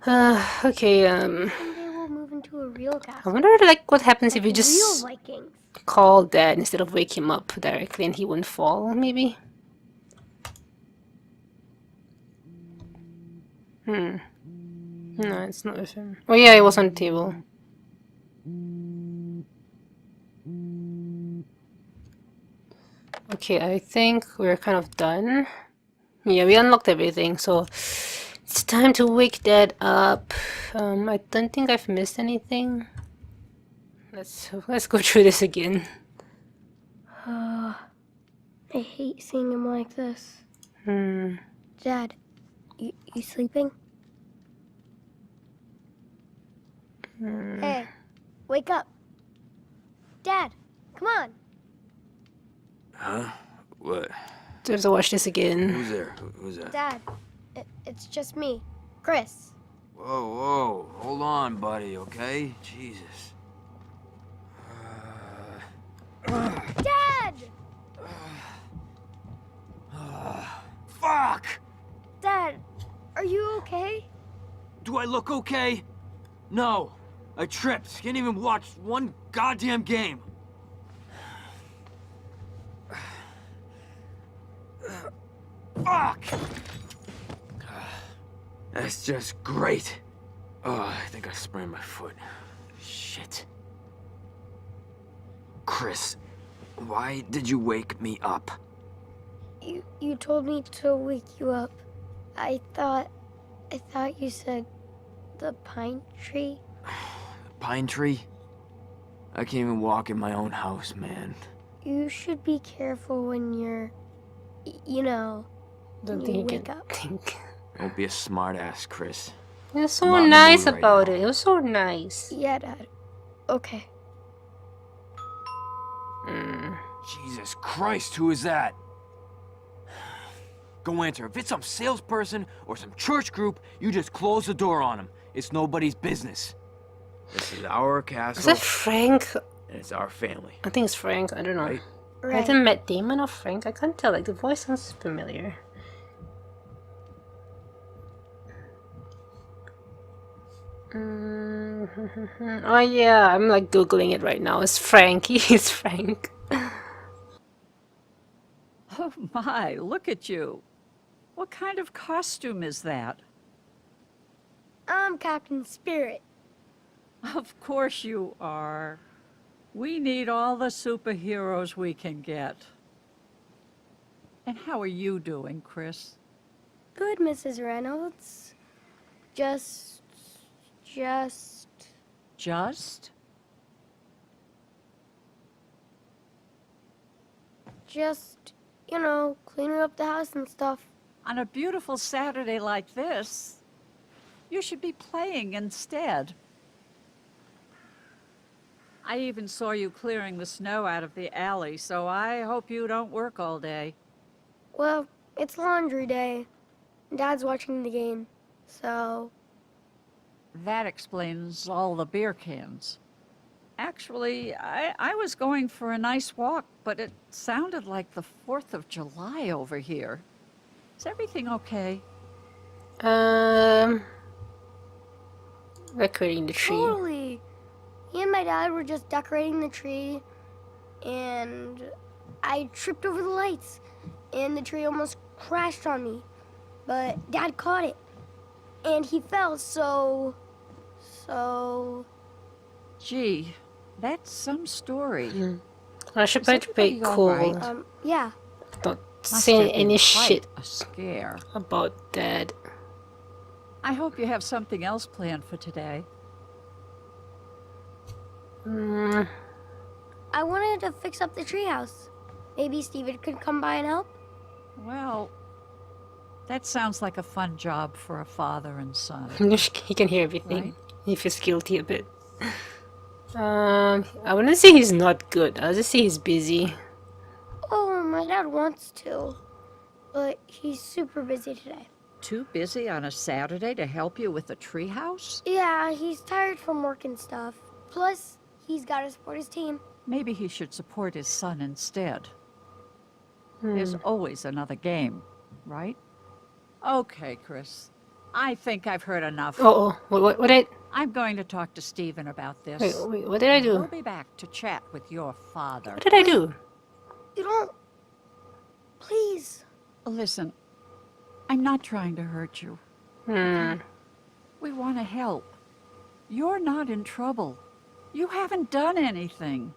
Okay, Someday we'll move into a real I castle. wonder, like, what happens if Like you real just Vikings. call Dad instead of wake him up directly and he wouldn't fall, maybe? Hmm. No, it's not with him. Oh yeah, it was on the table. Okay, I think we're kind of done. Yeah, we unlocked everything, so it's time to wake Dad up. I don't think I've missed anything. Let's go through this again. I hate seeing him like this. Hmm. Dad, you sleeping? Hey, wake up. Dad, come on. Huh? What? Do I have to watch this again? Who's there? Who's that? Dad, it's just me, Chris. Whoa, whoa. Hold on, buddy, okay? Jesus. Dad! Fuck! Dad, are you okay? Do I look okay? No. I tripped. Can't even watch one goddamn game. Fuck! That's just great. Oh, I think I sprained my foot. Shit. Chris, why did you wake me up? You told me to wake you up. I thought you said the pine tree. Pine tree? I can't even walk in my own house, man. You should be careful when you're, you know, Don't when think you you wake can up. think. Don't be a smartass, Chris. He was I'm so not in the nice mood right about now. it. It was so nice. Yeah, Dad. Okay. Jesus Christ, who is that? Go answer. If it's some salesperson or some church group, you just close the door on them. It's nobody's business. This is our Is castle, that Frank? and it's our family. I think it's Frank. I don't know. Right? I Right. haven't met Damon or Frank. I can't tell. Like, the voice sounds familiar. Oh yeah, I'm like googling it right now. It's Frank. He's Frank. Oh my, look at you. What kind of costume is that? I'm Captain Spirit. Of course you are. We need all the superheroes we can get. And how are you doing, Chris? Good, Mrs. Reynolds. Just, Just? you know, cleaning up the house and stuff. On a beautiful Saturday like this, you should be playing instead. I even saw you clearing the snow out of the alley, so I hope you don't work all day. Well, it's laundry day. Dad's watching the game, so... That explains all the beer cans. Actually, I was going for a nice walk, but it sounded like the 4th of July over here. Is everything okay? Decorating the tree. Totally. Me and my dad were just decorating the tree, and I tripped over the lights, and the tree almost crashed on me. But Dad caught it, and he fell, so... Gee, that's some story. I should Is better be everybody all cool. right? Yeah. Don't Must say have been any quite shit a scare. about Dad. I hope you have something else planned for today. I wanted to fix up the treehouse. Maybe Steven could come by and help? Well, that sounds like a fun job for a father and son. He can hear everything. Right. He feels guilty a bit. I wouldn't say he's not good. I'll just say he's busy. Oh, my dad wants to. But he's super busy today. Too busy on a Saturday to help you with the treehouse? Yeah, he's tired from work and stuff. Plus, he's got to support his team. Maybe he should support his son instead. There's always another game, right? Okay, Chris. I think I've heard enough. Oh, what did I'm going to talk to Stephen about this. wait, what did I do? We'll be back to chat with your father. What did I do? You don't... Please. Listen, I'm not trying to hurt you. We want to help. You're not in trouble. You haven't done anything.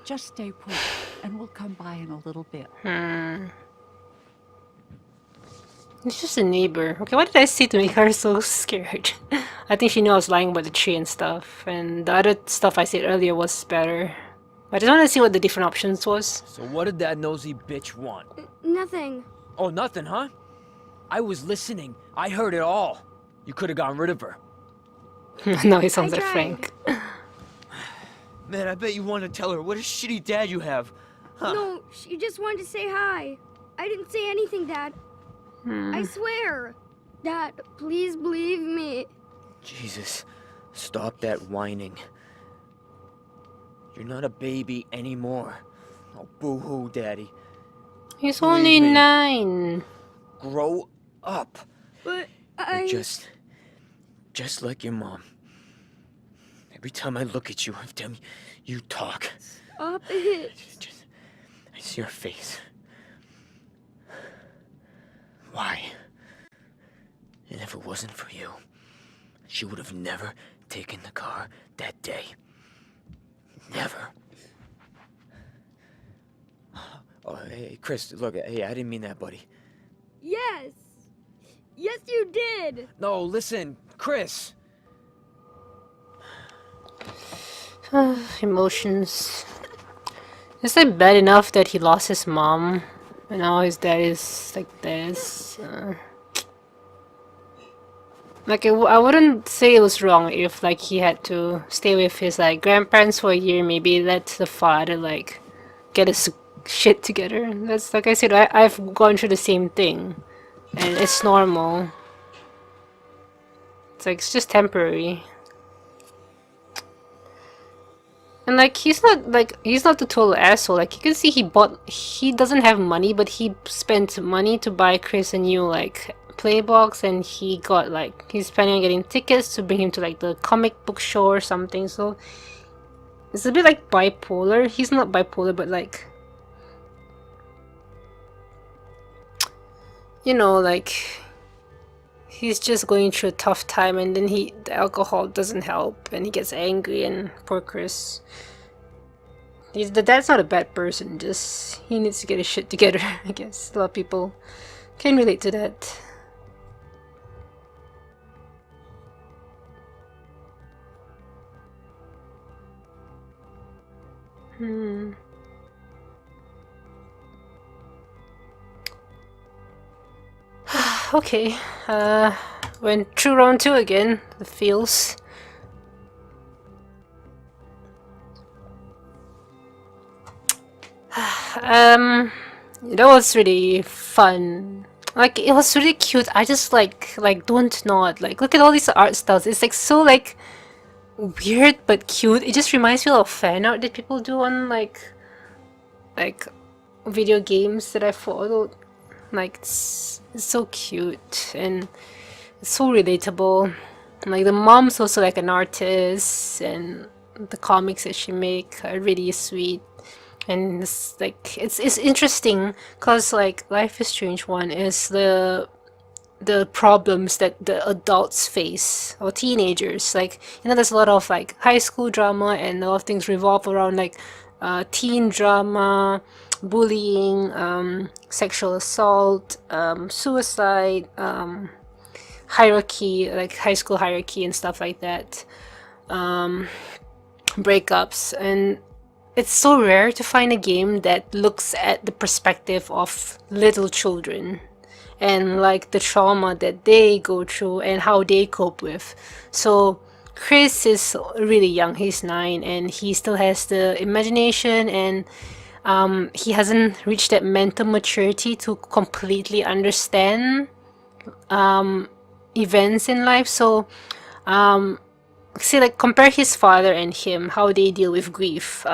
Just stay put, and we'll come by in a little bit. It's just a neighbor. Okay, what did I say to make her so scared? I think she knew I was lying about the tree and stuff, and the other stuff I said earlier was better. I just want to see what the different options was. So what did that nosy bitch want? Nothing. Oh, nothing, huh? I was listening. I heard it all. You could have gotten rid of her. No, he sounds I like tried. Frank. Man, I bet you want to tell her what a shitty dad you have. Huh. No, she just wanted to say hi. I didn't say anything, Dad. I swear. Dad, please believe me. Jesus, stop that whining. You're not a baby anymore. Oh, boo-hoo, Daddy. He's Believe only me. 9. Grow up. But You're just like your mom. Every time I look at you, every time you talk, Stop it. I see your face. Why? And if it wasn't for you, she would have never taken the car that day. Never. Oh, hey, Chris, look, hey, I didn't mean that, buddy. Yes. Yes, you did. No, listen, Chris. Emotions. Is it bad enough that he lost his mom, and now his dad is like this? Like, I wouldn't say it was wrong if, like, he had to stay with his, like, grandparents for a year, maybe let the father, like, get his shit together. That's, like I said, I've gone through the same thing, and it's normal. It's like, it's just temporary. And, like, he's not the total asshole. Like, you can see he doesn't have money, but he spent money to buy Chris a new, like, playbox, and he got, like, he's planning on getting tickets to bring him to, like, the comic book show or something. So it's a bit like bipolar. He's not bipolar, but, like, you know, like, he's just going through a tough time, and then the alcohol doesn't help, and he gets angry, and poor Chris. The dad's not a bad person, just he needs to get his shit together. I guess a lot of people can relate to that. Okay, went through round 2 again, the feels. That was really fun. Like, it was really cute. I just like DontNod. Like, look at all these art styles. It's like so like weird but cute. It just reminds me of fan art that people do on like video games that I followed. Like, it's so cute and it's so relatable. Like, the mom's also like an artist, and the comics that she make are really sweet. And it's like it's interesting because, like, Life is Strange 1 is the problems that the adults face, or teenagers. Like, you know, there's a lot of like high school drama, and a lot of things revolve around like teen drama, bullying, sexual assault, suicide, hierarchy, like high school hierarchy and stuff like that, breakups. And it's so rare to find a game that looks at the perspective of little children and like the trauma that they go through and how they cope with. So Chris is really young, he's 9, and he still has the imagination, and he hasn't reached that mental maturity to completely understand events in life. So see, like, compare his father and him, how they deal with grief.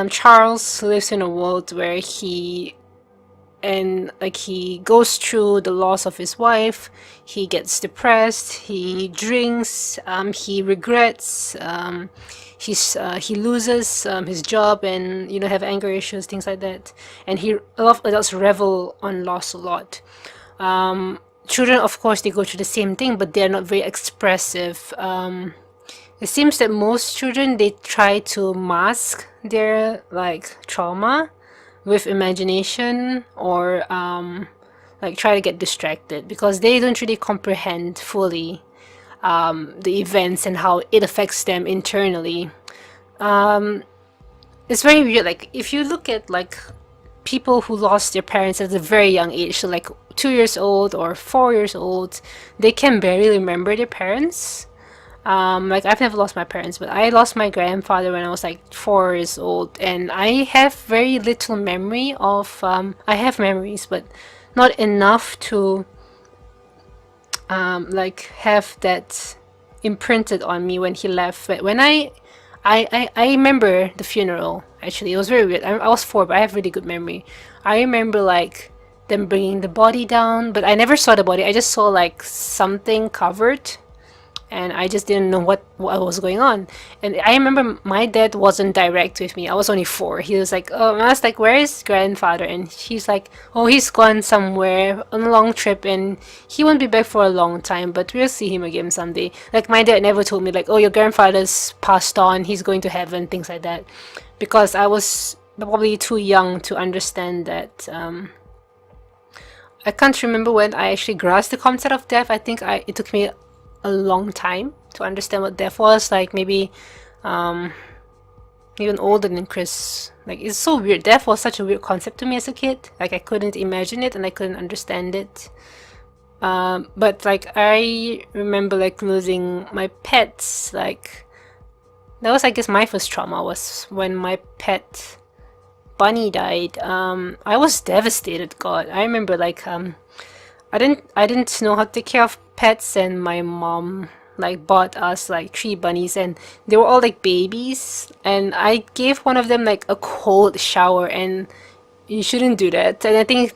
Charles lives in a world where he and like he goes through the loss of his wife. He gets depressed, he drinks, he regrets, he loses his job, and have anger issues, things like that. And a lot of adults revel on loss a lot. Children, of course, they go through the same thing, but they're not very expressive. It seems that most children, they try to mask their like trauma with imagination, or like try to get distracted, because they don't really comprehend fully the events and how it affects them internally. It's very weird. Like if you look at like people who lost their parents at a very young age, so like 2 years old or 4 years old, they can barely remember their parents. Like I've never lost my parents, but I lost my grandfather when I was like 4 years old, and I have very little memory of. I have memories, but not enough to like have that imprinted on me when he left. But when I remember the funeral. Actually, it was very weird. I was 4, but I have really good memory. I remember like them bringing the body down, but I never saw the body. I just saw like something covered, and I just didn't know what was going on. And I remember my dad wasn't direct with me. I was only 4. He was like, oh, I was like, where is grandfather? And he's like, oh, he's gone somewhere on a long trip, and he won't be back for a long time, but we'll see him again someday. Like my dad never told me like, oh, your grandfather's passed on, he's going to heaven, things like that, because I was probably too young to understand that. I can't remember when I actually grasped the concept of death. I think it took me a long time to understand what death was. Like maybe even older than Chris. Like it's so weird. Death was such a weird concept to me as a kid. Like I couldn't imagine it and I couldn't understand it. But like I remember like losing my pets. Like that was, I guess, my first trauma was when my pet bunny died. I was devastated. God, I remember like I didn't know how to take care of pets, and my mom like bought us like 3 bunnies, and they were all like babies, and I gave one of them like a cold shower, and you shouldn't do that. And I think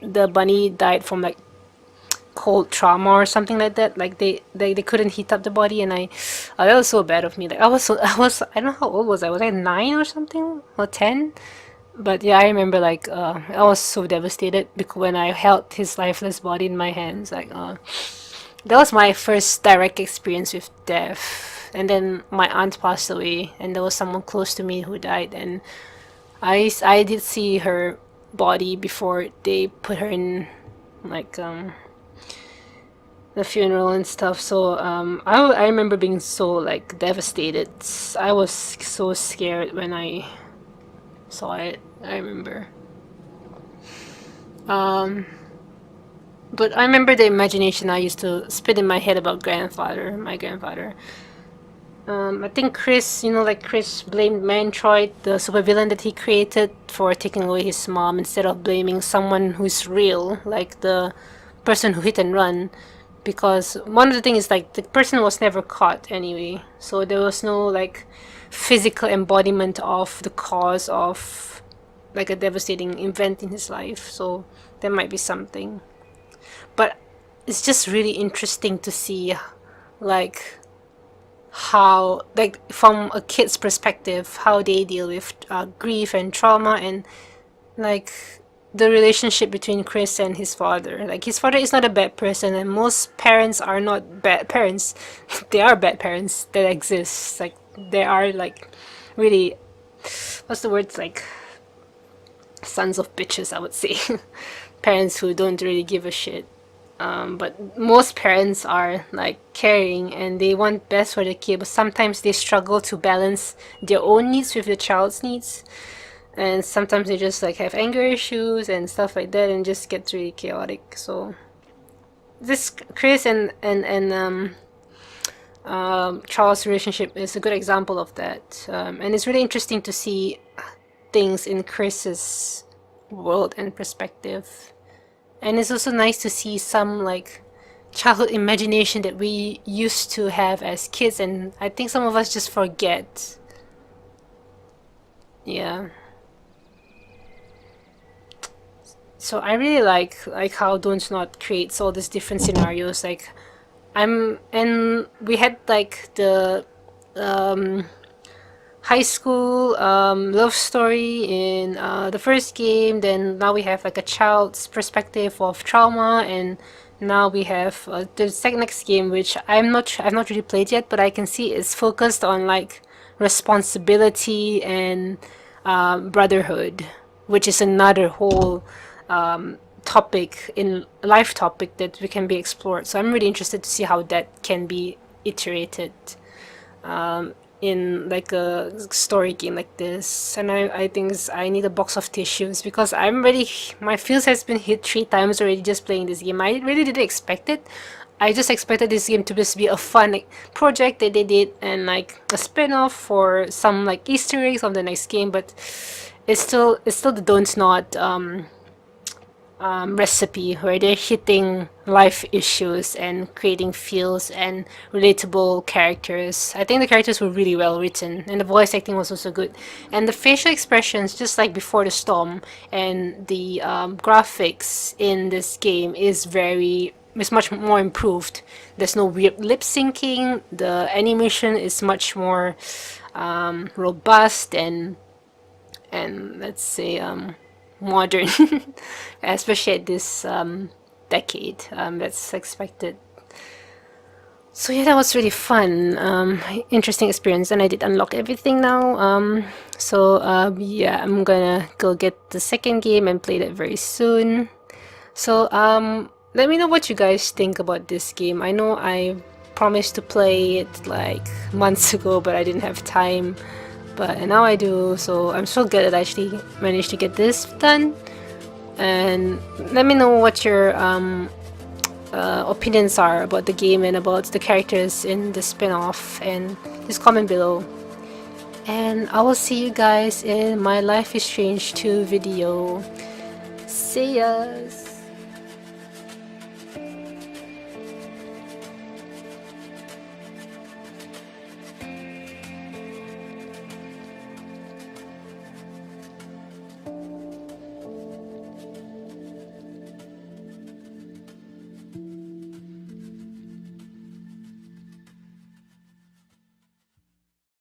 the bunny died from like cold trauma or something like that. Like they couldn't heat up the body, and that was so bad of me. Like I was I don't know how old was I. Was I 9 or something, or 10? But yeah, I remember like I was so devastated because when I held his lifeless body in my hands, like that was my first direct experience with death. And then my aunt passed away, and there was someone close to me who died, and I did see her body before they put her in like the funeral and stuff. So I remember being so like devastated. I was so scared when I saw it. I remember. But I remember the imagination I used to spit in my head about my grandfather. I think Chris, like Chris blamed Mantroid, the supervillain that he created, for taking away his mom, instead of blaming someone who's real, like the person who hit and run. Because one of the things is like the person was never caught anyway, so there was no like physical embodiment of the cause of like a devastating event in his life. So there might be something, but it's just really interesting to see like how, like from a kid's perspective, how they deal with grief and trauma, and like the relationship between Chris and his father. Like his father is not a bad person, and most parents are not bad parents. They are bad parents that exist. Like they are like really, what's the word, like sons of bitches, I would say. Parents who don't really give a shit. But most parents are like caring and they want best for the kid, but sometimes they struggle to balance their own needs with the child's needs, and sometimes they just like have anger issues and stuff like that, and just gets really chaotic. So this Chris and Charles' relationship is a good example of that, and it's really interesting to see things in Chris's world and perspective. And it's also nice to see some like childhood imagination that we used to have as kids, and I think some of us just forget. Yeah. So I really like how DontNod creates all these different scenarios. Like and we had like the high school love story in the first game. Then now we have like a child's perspective of trauma, and now we have the next game, which I've not really played yet, but I can see it's focused on like responsibility and brotherhood, which is another whole topic in life topic that we can be explored. So I'm really interested to see how that can be iterated in like a story game like this. And I think I need a box of tissues because I'm ready. My feels has been hit 3 times already just playing this game. I really didn't expect it. I just expected this game to just be a fun like, project that they did and like a spin-off for some like Easter eggs of the next game, but it's still the DontNod recipe where they're hitting life issues and creating feels and relatable characters. I think the characters were really well written and the voice acting was also good. And the facial expressions, just like before the storm, and the graphics in this game is much more improved. There's no weird lip syncing. The animation is much more robust and let's say modern, especially at this decade. That's expected. So yeah, that was really fun. Interesting experience, and I did unlock everything now. Yeah, I'm gonna go get the second game and play that very soon. So let me know what you guys think about this game. I know I promised to play it like months ago, but I didn't have time. But now I do, so I'm so glad that I actually managed to get this done. And let me know what your opinions are about the game and about the characters in the spin-off, and just comment below. And I will see you guys in my Life is Strange 2 video. See ya!